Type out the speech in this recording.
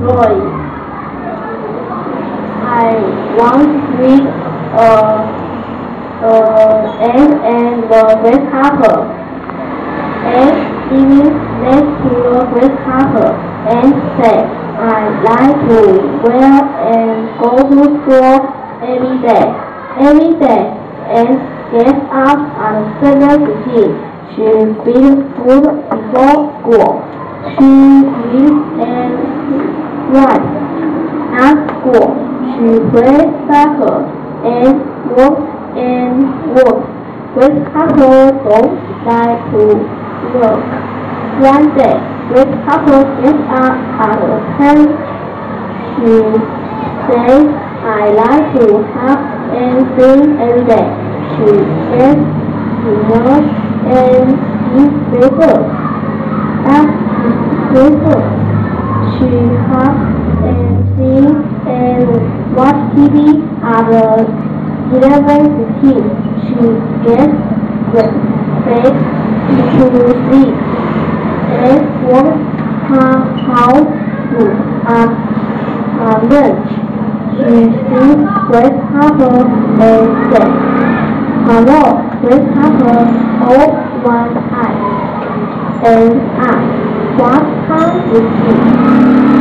story. I once read Ant and the Grasshopper. Ant living next to the grasshopper and said, I like to wear and go to school every day. Every day, Ant gets up at 7:15. She brings food before school. She reads and writes. At school, she plays soccer and works. Grasshoppers don't like to work. One day, Grasshopper gets up at 10. She says, I like to hop and sing every day. She gets to nurse and eat breakfast. After breakfast, she hops and sings and watch TV at 11:15. She gets fed to sleep and walks her house to lunch. She sees Grasshopper and says, Hello, Grasshopper, all one eye, and asks, what time is it?